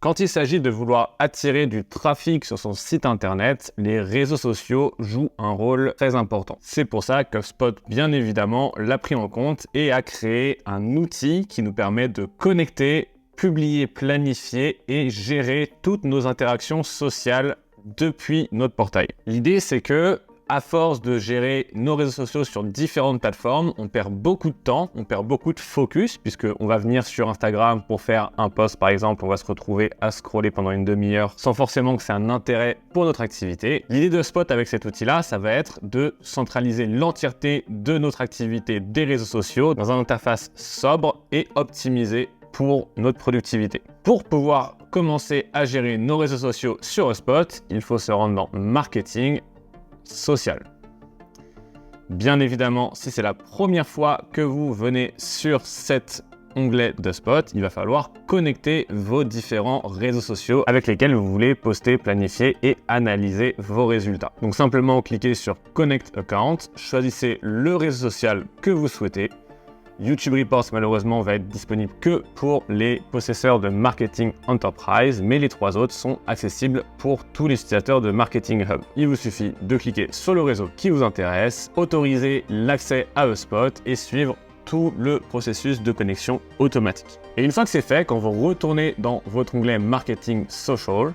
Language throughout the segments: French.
Quand il s'agit de vouloir attirer du trafic sur son site internet, les réseaux sociaux jouent un rôle très important. C'est pour ça qu'HubSpot, bien évidemment, l'a pris en compte et a créé un outil qui nous permet de connecter, publier, planifier et gérer toutes nos interactions sociales depuis notre portail. L'idée, c'est que à force de gérer nos réseaux sociaux sur différentes plateformes, on perd beaucoup de temps, on perd beaucoup de focus, puisqu'on va venir sur Instagram pour faire un post par exemple, on va se retrouver à scroller pendant une demi-heure sans forcément que c'est un intérêt pour notre activité. L'idée de Spot avec cet outil-là, ça va être de centraliser l'entièreté de notre activité des réseaux sociaux dans une interface sobre et optimisée pour notre productivité. Pour pouvoir commencer à gérer nos réseaux sociaux sur HubSpot, il faut se rendre dans Marketing social. Bien évidemment, si c'est la première fois que vous venez sur cet onglet de Spot, il va falloir connecter vos différents réseaux sociaux avec lesquels vous voulez poster, planifier et analyser vos résultats. Donc simplement cliquez sur Connect Account, choisissez le réseau social que vous souhaitez. YouTube Reports, malheureusement, va être disponible que pour les possesseurs de Marketing Enterprise, mais les trois autres sont accessibles pour tous les utilisateurs de Marketing Hub. Il vous suffit de cliquer sur le réseau qui vous intéresse, autoriser l'accès à HubSpot et suivre tout le processus de connexion automatique. Et une fois que c'est fait, quand vous retournez dans votre onglet Marketing Social,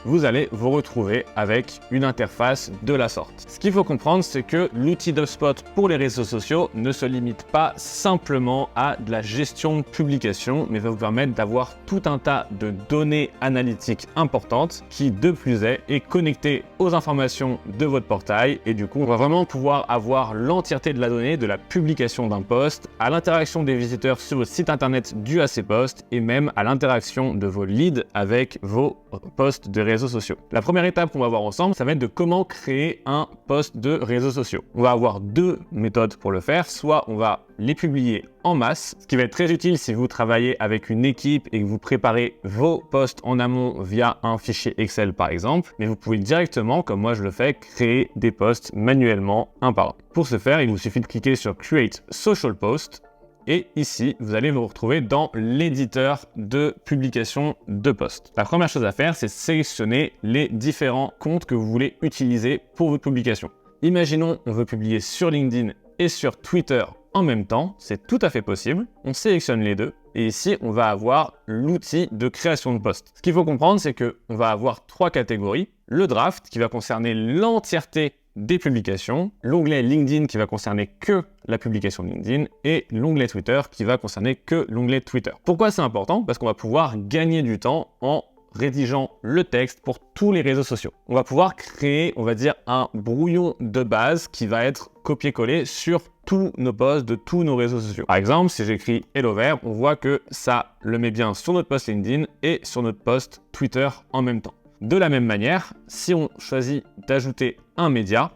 vous allez vous retrouver avec une interface de la sorte. Ce qu'il faut comprendre, c'est que l'outil d'HubSpot pour les réseaux sociaux ne se limite pas simplement à de la gestion de publication, mais va vous permettre d'avoir tout un tas de données analytiques importantes qui, de plus est connectée aux informations de votre portail. Et du coup, on va vraiment pouvoir avoir l'entièreté de la donnée de la publication d'un post, à l'interaction des visiteurs sur votre site internet dû à ces posts et même à l'interaction de vos leads avec vos posts de réseaux sociaux. La première étape qu'on va voir ensemble, ça va être de comment créer un post de réseaux sociaux. On va avoir deux méthodes pour le faire. Soit on va les publier en masse, ce qui va être très utile si vous travaillez avec une équipe et que vous préparez vos posts en amont via un fichier Excel par exemple, mais vous pouvez directement, comme moi je le fais, créer des posts manuellement un par un. Pour ce faire, il vous suffit de cliquer sur Create Social Post. Et ici, vous allez vous retrouver dans l'éditeur de publication de posts. La première chose à faire, c'est sélectionner les différents comptes que vous voulez utiliser pour votre publication. Imaginons, on veut publier sur LinkedIn et sur Twitter en même temps. C'est tout à fait possible. On sélectionne les deux. Et ici, on va avoir l'outil de création de posts. Ce qu'il faut comprendre, c'est qu'on va avoir trois catégories. Le draft, qui va concerner l'entièreté des publications, l'onglet LinkedIn qui va concerner que la publication LinkedIn et l'onglet Twitter qui va concerner que l'onglet Twitter. Pourquoi c'est important? Parce qu'on va pouvoir gagner du temps en rédigeant le texte pour tous les réseaux sociaux. On va pouvoir créer, on va dire, un brouillon de base qui va être copié-collé sur tous nos posts de tous nos réseaux sociaux. Par exemple, si j'écris Hello Verb, on voit que ça le met bien sur notre post LinkedIn et sur notre post Twitter en même temps. De la même manière, si on choisit d'ajouter un média,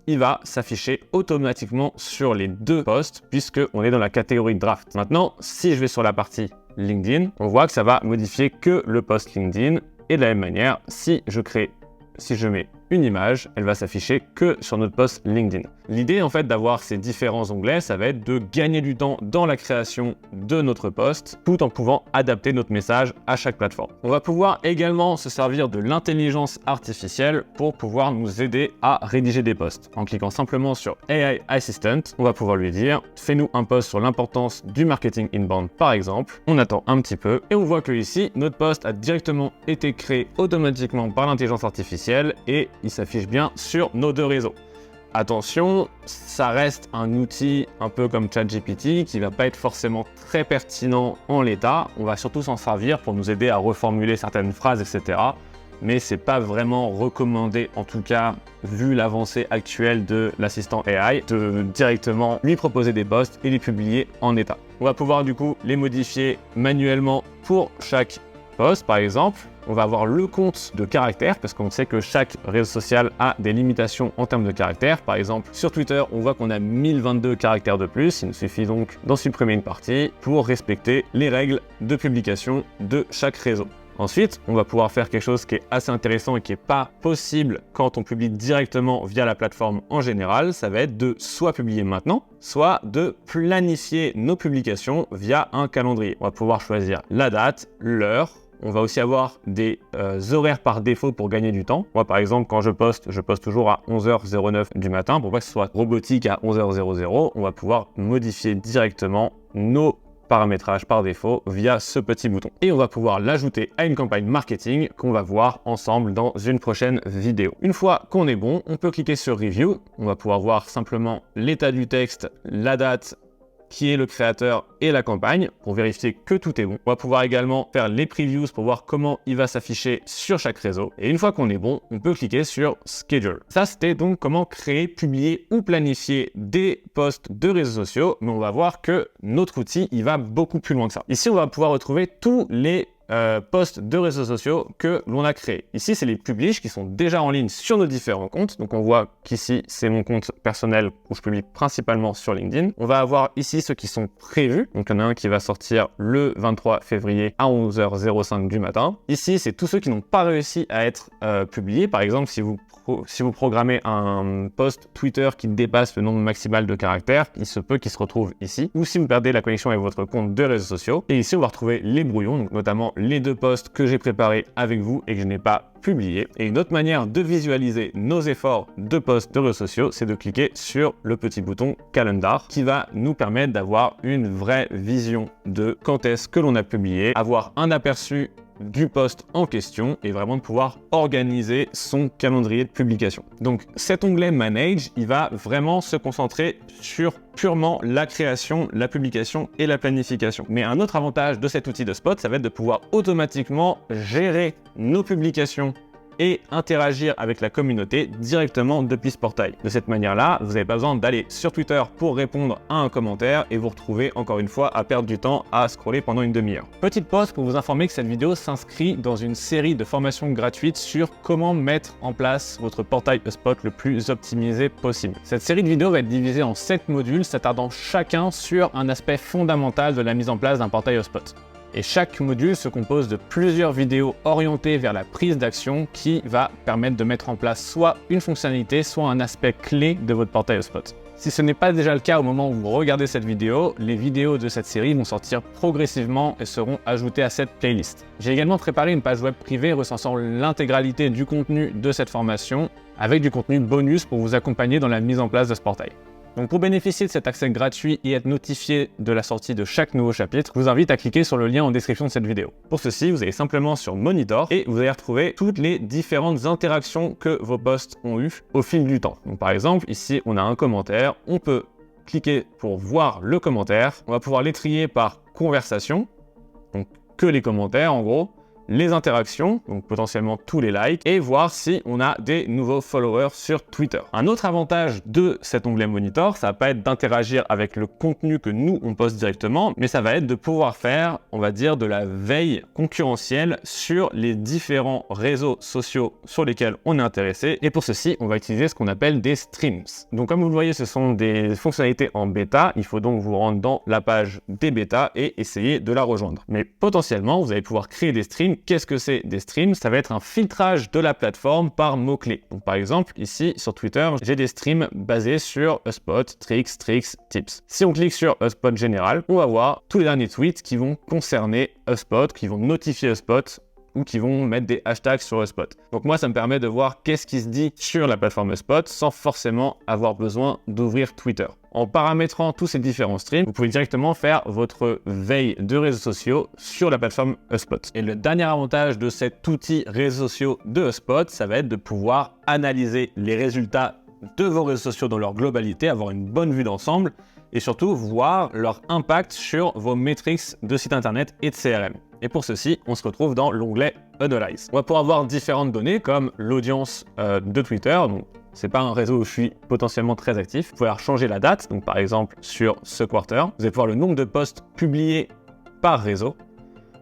il va s'afficher automatiquement sur les deux posts puisqu'on est dans la catégorie draft. Maintenant, si je vais sur la partie LinkedIn, on voit que ça va modifier que le post LinkedIn. Et de la même manière, si je mets une image, elle va s'afficher que sur notre post LinkedIn. L'idée en fait d'avoir ces différents onglets, ça va être de gagner du temps dans la création de notre post tout en pouvant adapter notre message à chaque plateforme. On va pouvoir également se servir de l'intelligence artificielle pour pouvoir nous aider à rédiger des posts. En cliquant simplement sur AI Assistant, on va pouvoir lui dire « Fais-nous un post sur l'importance du marketing inbound par exemple ». On attend un petit peu et on voit que ici, notre post a directement été créé automatiquement par l'intelligence artificielle et il s'affiche bien sur nos deux réseaux. Attention, ça reste un outil un peu comme ChatGPT qui va pas être forcément très pertinent en l'état. On va surtout s'en servir pour nous aider à reformuler certaines phrases, etc. Mais c'est pas vraiment recommandé, en tout cas vu l'avancée actuelle de l'assistant AI, de directement lui proposer des posts et les publier en état. On va pouvoir du coup les modifier manuellement pour chaque post, par exemple. On va avoir le compte de caractères parce qu'on sait que chaque réseau social a des limitations en termes de caractères. Par exemple, sur Twitter, on voit qu'on a 1022 caractères de plus. Il nous suffit donc d'en supprimer une partie pour respecter les règles de publication de chaque réseau. Ensuite, on va pouvoir faire quelque chose qui est assez intéressant et qui n'est pas possible quand on publie directement via la plateforme en général. Ça va être de soit publier maintenant, soit de planifier nos publications via un calendrier. On va pouvoir choisir la date, l'heure. On va aussi avoir des horaires par défaut pour gagner du temps. Moi, par exemple, quand je poste toujours à 11h09 du matin. Pour pas que ce soit robotique à 11h00, on va pouvoir modifier directement nos paramétrage par défaut via ce petit bouton. Et on va pouvoir l'ajouter à une campagne marketing qu'on va voir ensemble dans une prochaine vidéo. Une fois qu'on est bon, on peut cliquer sur Review. On va pouvoir voir simplement l'état du texte, la date, qui est le créateur et la campagne pour vérifier que tout est bon. On va pouvoir également faire les previews pour voir comment il va s'afficher sur chaque réseau. Et une fois qu'on est bon, on peut cliquer sur Schedule. Ça, c'était donc comment créer, publier ou planifier des posts de réseaux sociaux, mais on va voir que notre outil, il va beaucoup plus loin que ça. Ici, on va pouvoir retrouver tous les posts de réseaux sociaux que l'on a créés. Ici, c'est les publish qui sont déjà en ligne sur nos différents comptes. Donc, on voit qu'ici, c'est mon compte personnel où je publie principalement sur LinkedIn. On va avoir ici ceux qui sont prévus. Donc, il y en a un qui va sortir le 23 février à 11h05 du matin. Ici, c'est tous ceux qui n'ont pas réussi à être publiés. Par exemple, si vous programmez un post Twitter qui dépasse le nombre maximal de caractères, il se peut qu'il se retrouve ici. Ou si vous perdez la connexion avec votre compte de réseaux sociaux. Et ici, on va retrouver les brouillons, donc notamment les 2 posts que j'ai préparés avec vous et que je n'ai pas publiés. Et une autre manière de visualiser nos efforts de posts de réseaux sociaux, c'est de cliquer sur le petit bouton Calendar qui va nous permettre d'avoir une vraie vision de quand est-ce que l'on a publié, avoir un aperçu du post en question et vraiment de pouvoir organiser son calendrier de publication. Donc cet onglet Manage, il va vraiment se concentrer sur purement la création, la publication et la planification. Mais un autre avantage de cet outil de Spot, ça va être de pouvoir automatiquement gérer nos publications et interagir avec la communauté directement depuis ce portail. De cette manière-là, vous n'avez pas besoin d'aller sur Twitter pour répondre à un commentaire et vous retrouver encore une fois à perdre du temps à scroller pendant une demi-heure. Petite pause pour vous informer que cette vidéo s'inscrit dans une série de formations gratuites sur comment mettre en place votre portail HubSpot le plus optimisé possible. Cette série de vidéos va être divisée en 7 modules s'attardant chacun sur un aspect fondamental de la mise en place d'un portail HubSpot. Et chaque module se compose de plusieurs vidéos orientées vers la prise d'action qui va permettre de mettre en place soit une fonctionnalité, soit un aspect clé de votre portail HubSpot. Si ce n'est pas déjà le cas au moment où vous regardez cette vidéo, les vidéos de cette série vont sortir progressivement et seront ajoutées à cette playlist. J'ai également préparé une page web privée recensant l'intégralité du contenu de cette formation avec du contenu bonus pour vous accompagner dans la mise en place de ce portail. Donc pour bénéficier de cet accès gratuit et être notifié de la sortie de chaque nouveau chapitre, je vous invite à cliquer sur le lien en description de cette vidéo. Pour ceci, vous allez simplement sur Monitor et vous allez retrouver toutes les différentes interactions que vos posts ont eues au fil du temps. Donc par exemple, ici on a un commentaire, on peut cliquer pour voir le commentaire, on va pouvoir les trier par conversation, donc que les commentaires en gros, les interactions, donc potentiellement tous les likes, et voir si on a des nouveaux followers sur Twitter. Un autre avantage de cet onglet Monitor, ça va pas être d'interagir avec le contenu que nous, on poste directement, mais ça va être de pouvoir faire, on va dire, de la veille concurrentielle sur les différents réseaux sociaux sur lesquels on est intéressé. Et pour ceci, on va utiliser ce qu'on appelle des streams. Donc comme vous le voyez, ce sont des fonctionnalités en bêta. Il faut donc vous rendre dans la page des bêtas et essayer de la rejoindre. Mais potentiellement, vous allez pouvoir créer des streams. Qu'est-ce que c'est des streams? Ça va être un filtrage de la plateforme par mots-clés. Donc par exemple, ici sur Twitter, j'ai des streams basés sur HubSpot, tricks, tips. Si on clique sur HubSpot général, on va voir tous les derniers tweets qui vont concerner HubSpot, qui vont notifier HubSpot ou qui vont mettre des hashtags sur HubSpot. Donc moi, ça me permet de voir qu'est-ce qui se dit sur la plateforme HubSpot sans forcément avoir besoin d'ouvrir Twitter. En paramétrant tous ces différents streams, vous pouvez directement faire votre veille de réseaux sociaux sur la plateforme HubSpot. Et le dernier avantage de cet outil réseaux sociaux de HubSpot, ça va être de pouvoir analyser les résultats de vos réseaux sociaux dans leur globalité, avoir une bonne vue d'ensemble et surtout voir leur impact sur vos métriques de site internet et de CRM. Et pour ceci, on se retrouve dans l'onglet Analyze. On va pouvoir voir différentes données comme l'audience de Twitter. Donc, c'est pas un réseau où je suis potentiellement très actif. Vous pouvez changer la date. Donc, par exemple, sur ce quarter, vous allez voir le nombre de posts publiés par réseau,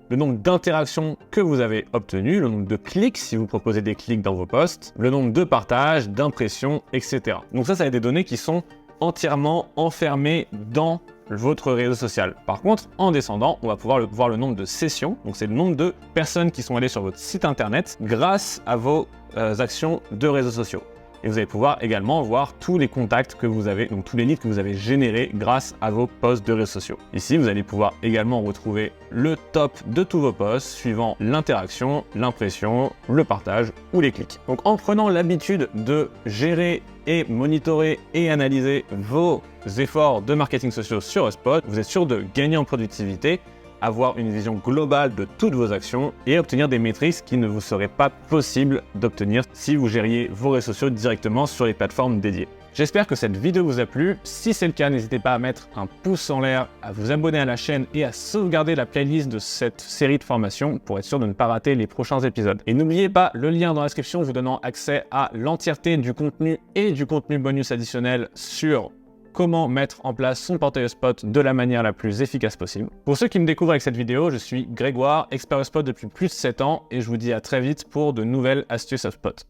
le nombre d'interactions que vous avez obtenues, le nombre de clics si vous proposez des clics dans vos posts, le nombre de partages, d'impressions, etc. Donc ça va être des données qui sont entièrement enfermées dans votre réseau social. Par contre, en descendant, on va pouvoir voir le nombre de sessions. Donc c'est le nombre de personnes qui sont allées sur votre site internet grâce à vos actions de réseaux sociaux. Et vous allez pouvoir également voir tous les contacts que vous avez, donc tous les leads que vous avez générés grâce à vos posts de réseaux sociaux. Ici, vous allez pouvoir également retrouver le top de tous vos posts suivant l'interaction, l'impression, le partage ou les clics. Donc en prenant l'habitude de gérer et monitorer et analyser vos efforts de marketing sociaux sur HubSpot, vous êtes sûr de gagner en productivité, avoir une vision globale de toutes vos actions et obtenir des métriques qui ne vous seraient pas possibles d'obtenir si vous gériez vos réseaux sociaux directement sur les plateformes dédiées. J'espère que cette vidéo vous a plu. Si c'est le cas, n'hésitez pas à mettre un pouce en l'air, à vous abonner à la chaîne et à sauvegarder la playlist de cette série de formations pour être sûr de ne pas rater les prochains épisodes. Et n'oubliez pas le lien dans la description vous donnant accès à l'entièreté du contenu et du contenu bonus additionnel sur comment mettre en place son portail HubSpot de la manière la plus efficace possible. Pour ceux qui me découvrent avec cette vidéo, je suis Grégoire, expert HubSpot depuis plus de 7 ans et je vous dis à très vite pour de nouvelles astuces HubSpot.